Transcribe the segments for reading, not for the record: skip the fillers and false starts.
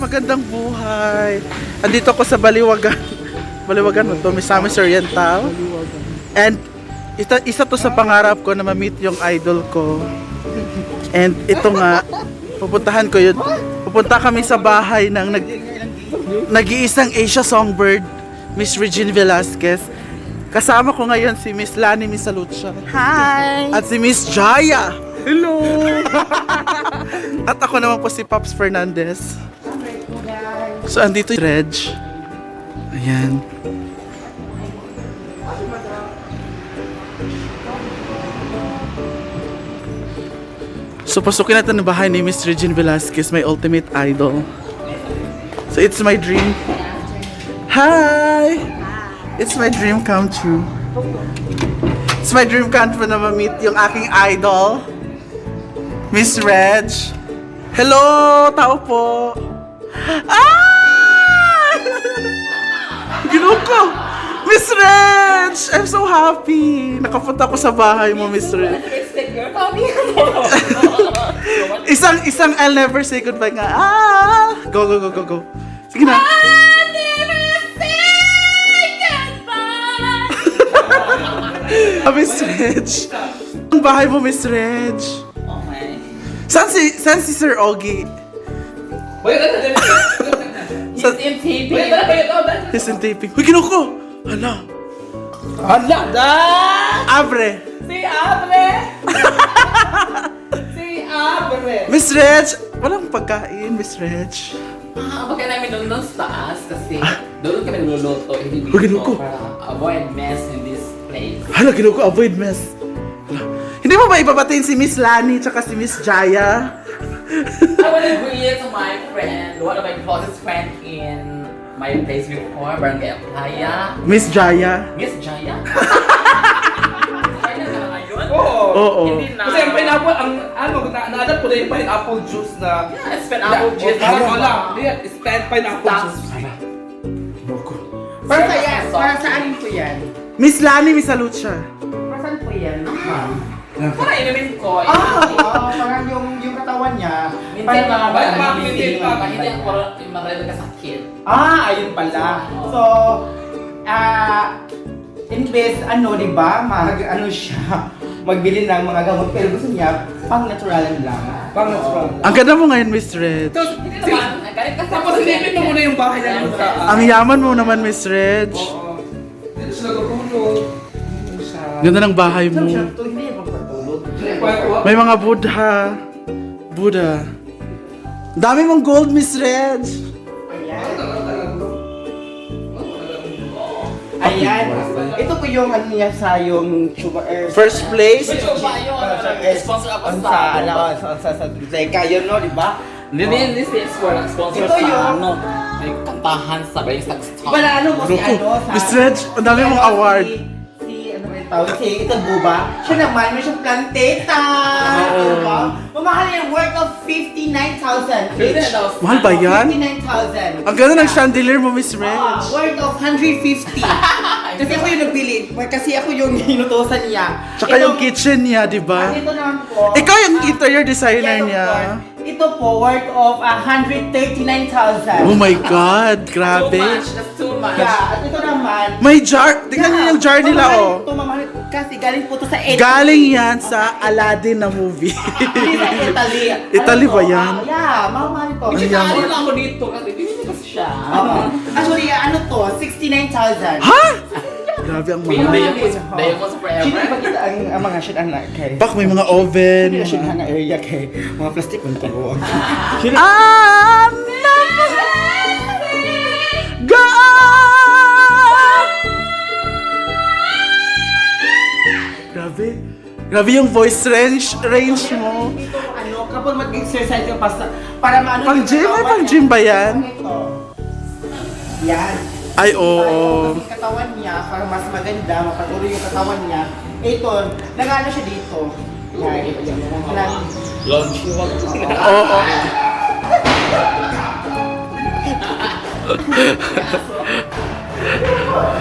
magandang buhay. Andito ako sa Baliwagan. Baliwagan mo to, Misamis Oriental. And isa to sa pangarap ko na ma-meet yung idol ko. And ito nga, pupuntahan ko yun. Pupunta kami sa bahay ng nag-iisang Asia Songbird, Miss Regine Velasquez. Kasama ko ngayon si Miss Lani Misalucha. Hi! At si Miss Jaya. Hello! At ako naman po si Pops Fernandez. So andito yung Reg. Ayan. So pasukin natin ang bahay ni Miss Regine Velasquez, my ultimate idol. So it's my dream. Hi! It's my dream come true. It's my dream come true na ma-meet yung aking idol, Miss Reg. Hello! Tao po! Ah! Ginawa ko! Miss Reg! I'm so happy! Nakapunta ako sa bahay mo, Miss Reg. Isang I'll never say goodbye nga. Ah! Go, go, go, go, go. Sige na. I'll never say goodbye! Miss Reg. Ang bahay mo, Miss Reg. Okay. Saan si Sir Ogie? He's in taping. He's in taping. Uy, ginawa ko! Hala. Hala! Da! Abre. Si Abre! Si Abre! Miss Reg, walang pagkain, Miss Reg. Bakit namin doon sa taas kasi doon kami nagluluto. Hindi Uy, ginawa ko. para avoid mess in this place. Hala, ginawa ko, avoid mess. Hala. Hindi mo ba ibabatiin si Miss Lani tsaka si Miss Jaya? I want to greet my friend, one of my closest friend in my place before, Barangay Playa. Miss Jaya? Miss Jaya? Jaya ka na ngayon? Oo. Hindi na. Kasi ang pineapple, naadap ko na yung pineapple juice na... Yeah, it's pineapple juice. Wala. It's pineapple juice. Para saan po yan? Miss Lani Misalucha. Para saan po yan? Para inumin ko. Parang yung katawan niya. Minsan mga Minsan pa. hindi ako yung mga nagkasakit. Ayun pala. So, invest, di ba, magbili ng mga gamot, pero gusto niya, pang naturalan lang. Pang natural. Ang ganda mo ngayon, Miss Reg. Hindi naman, galit ka sa Tapos silipin mo muna yung bahay namin sa... Ang yaman mo naman, Miss Reg. Oo. Dito sila gagulog. Ganda ng bahay mo. Ito, hindi yung magpatulog. May mga Buddha. Dami mong gold, Miss Reg. Ayan. Ito po yung ano niya sa yung First place. Sponsor ako sa Teka, yun no, di ba? This is for sponsor Ito yung- sa ano, may kantahan sa Bahay sa Wala ano mo si Ruko. sa... Miss Reg, ang dami mong Pero award. Si ano ba yung tawag? Si Ito Buba. Siya naman, may siyang planteta. Oo. Diba? Mamahal yung worth of 59,000 each. Mahal ba yan? 59,000. Ang ganda ng chandelier mo, Miss Reg. Worth of 150. Kasi ako yung nagbili. Kasi ako yung hinutusan niya. Tsaka yung kitchen niya, di ba? Ito naman po. Ikaw yung interior designer Yes, of niya. course. Ito po, worth of 139,000. Oh my God, grabe. That's too much. Yeah, at ito naman. May jar. Tingnan niyo yung jar nila, Mamahalin oh. to, mamahalin. Kasi galing po to sa Italy. Galing yan sa Aladdin na movie. Hindi sa Italy. Italy Ano ba to? yan? Yeah, mamahalin to. Ang Sinali yaman. lang ako dito kasi bibili ko siya. Actually, ano to? 69,000. Ha? Grabe ang mahal. Diamonds forever. Sino ba kita ang mga shit anak kay? Pak, may mga oven. Sino shit nga area kay? Mga plastic kung tubuan. I'm never gone. Grabe. Grabe yung voice range mo. Ito ano, kapag mag-exercise ka para maano Pang gym? Ay, pang gym ba yan? Ito. Yan. Ay, oo. Yung katawan niya, para mas maganda, mapatuloy yung katawan niya. Ito, nag-ano siya dito. Yan. Launch. Oo.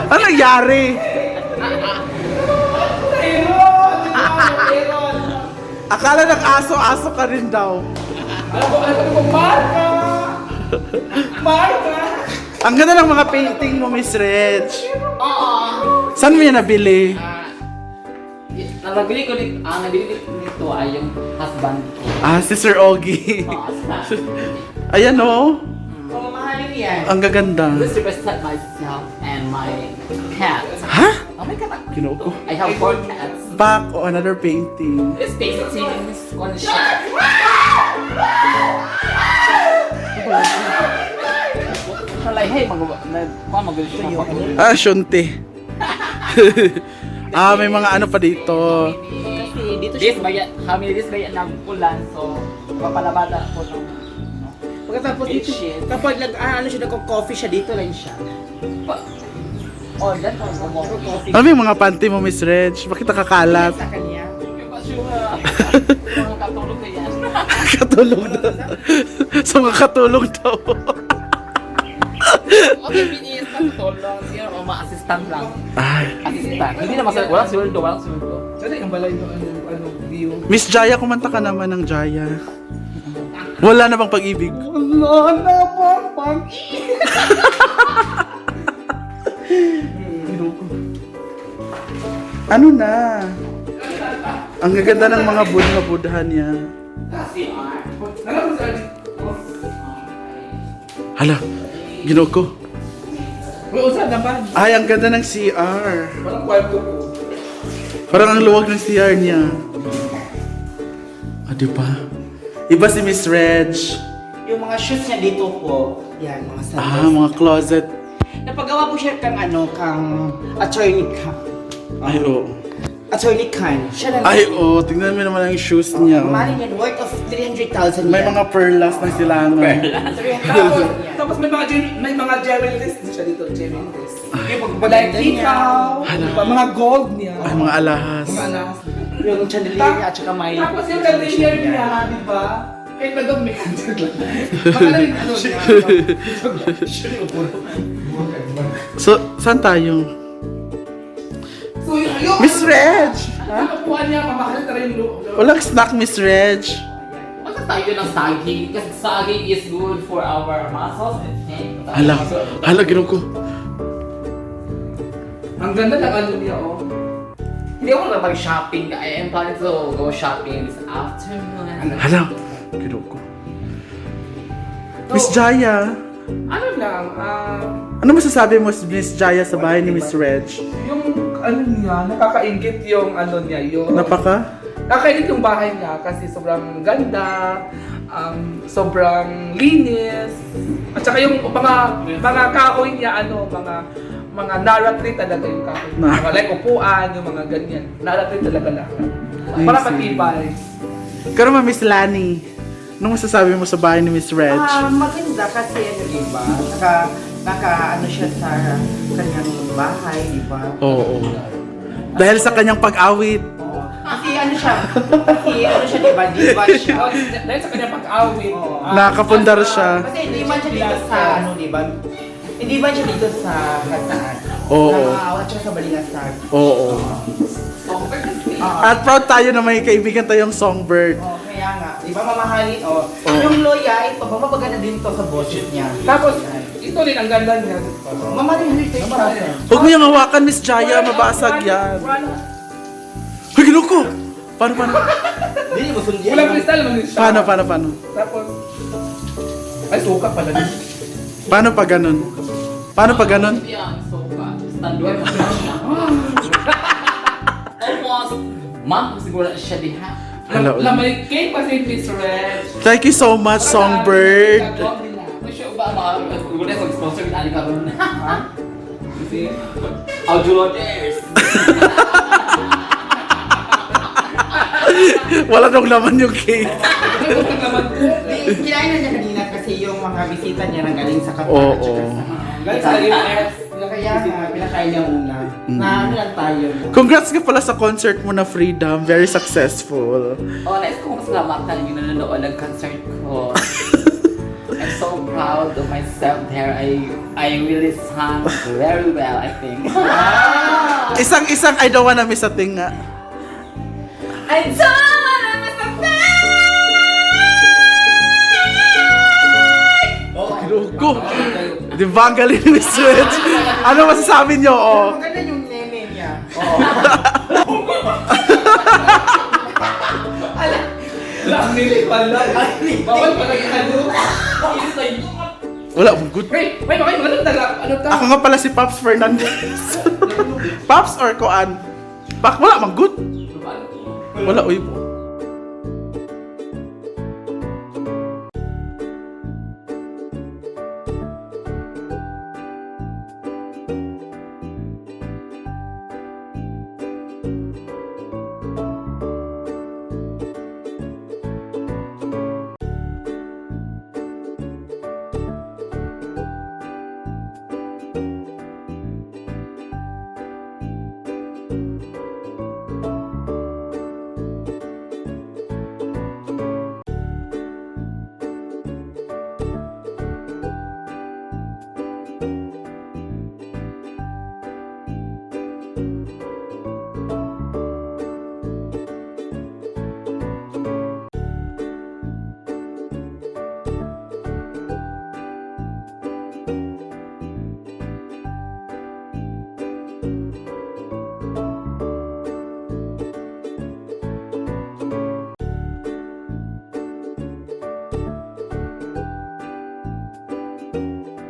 Ano nangyari? Akala ng aso-aso ka rin daw. Ano ba marka? Marga! Ang ganda ng mga painting mo, Miss Reg. Oo. Saan mo yan nabili? Nabili ko nito ay yung husband ko. Ah, si Sir Ogie. Ayan oh. Oh, mamahalin yan. Ang gaganda. This represents myself and my cat. Ha? Oh my god. Ginoo ko. I have 4 cats. Back o another painting. This painting is on siya. Like, hey, mag-gulo siya. Ah, syunti. Ah, may mga ano pa dito. Kasi dito siya. Kami this bay ng ulan, so papalabada ko ng Pagkatapos dito, kapag nagko-coffee siya, dito lang siya. Oh, dyan po. Coffee. Ano yung mga panty mo, Miss Reg? Bakit nakakalat? Sa kanya. Yung pasyura. Mga katulog na yan. Katulog daw. So, mga katulog daw. Okay, binis katulog. Yan, o ma-assistant lang. Ay. Assistant. Hindi naman sa... Walang sweldo, walang sweldo. Sana yung balay ng ano, view. Miss Jaya, kumanta ka naman ng Jaya. Wala na bang pag-ibig? Wala na bang pag-ibig? Ano na? Ang gaganda ng mga budha-budhan niya. Alam mo sa Hala, ginoo ko. May usan naman. Ay, ang ganda ng CR. Walang kwarto ko. Parang ang luwag ng CR niya. Ah, di ba? Iba si Miss Reg. Yung mga shoes niya dito po, yan, mga sandals. Ah, mga closet. Napagawa po siya kang attorney ka. Ay, oo. Attorney Khan. Siya lang. Ay, oo. Tingnan mo naman ang shoes niya. Mali yan, worth of 300,000 May mga perlas ng silangan. Tapos may mga jewelries din siya dito, jewelries. Yung Like pagpaganda niya. ikaw, mga gold niya. Ay, mga alahas. Mga anak. Yung chandelier niya at saka may... Tapos yung chandelier niya, di ba? Kahit madumi. Makala rin ano niya. So, saan tayo? So yung Miss Reg! Ang upuan niya, mamahal na rin yung Walang snack, Miss Reg. Wala tayo ng saging. Kasi saging is good for our muscles. Hala, hala, ginoo ko. Ang ganda ng ano niya, oh. Hindi ako na mag-shopping. I am planning to go shopping this afternoon. Hala, ginoo ko. Miss Jaya, Ano lang, ano masasabi mo, Miss Jaya, sa bahay ni Miss Reg? yung ano niya, nakakaingit yung ano niya, yung... Nakakaingit yung bahay niya kasi sobrang ganda, sobrang linis, at saka yung mga kahoy niya, mga narrative talaga yung kahoy. Mga like upuan, yung mga ganyan. Narrative talaga lahat. Para matibay. Pero Miss Lani, anong masasabi mo sa bahay ni Miss Reg? Maganda kasi diba? Naka siya sa kanyang bahay, diba? Oo. Dahil sa kanyang pag-awit. Oo. Kasi diba? Diba siya? Dahil sa kanya pag-awit. Nakakapundar siya. Kasi hindi man siya dito sa diba? Hindi ba siya dito sa kasaan? Oo. Nakaawat siya sa balingasan. Oo. At proud tayo na may kaibigan tayong Songbird. Oh, kaya nga. Di ba mamahalin? Yung loya, ito, mapapaganda din to sa boses niya. Tapos, ito rin ang ganda niya. Mamahalin 100,000. Huwag mo yung hawakan, Miss Jaya, mabasag yan. Ay, ginoo ko! Paano? Hindi mo sundin. Walang kristal man din siya. Paano? Tapos, ay suka pala din. Paano pa ganun? Hindi ang soka. Standard na siya. Almost. Ma'am, siguro siya diha. Hello. Lamay cake pa si Miss Red. Thank you so much, Songbird. Masya ba mga sponsor kita ni karon. Audiologers. Wala nang laman yung cake. Kinain na niya kanina kasi yung mga bisita niya nang galing sa Qatar. Oo. Guys, sa US. Kaya nga, pinakain niya una. Na ano lang tayo. Congrats ka pala sa concert mo na Freedom. Very successful. Oh, nice kong salamatan yung nanonood ng concert ko. I'm so proud of myself there. I really sang very well, I think. Isang I don't wanna miss a thing nga. I don't wanna miss a thing! Go! Di ba ang galing ni Miss Reg? Ano masasabi nyo? Oh. Maganda yung neme niya. Lang nili pala. Bawal pala yung ano. Wala, good. Wait, bakit magandang dala? Ano ka? Ako nga pala si Pops Fernandez. Pops or Koan? Pak, wala, mang good. Wala, uy.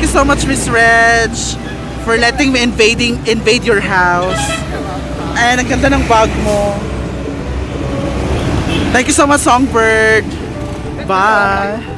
Thank you so much, Miss Reg, for letting me invade your house. And ang ganda ng bag mo. Thank you so much, Songbird. Bye.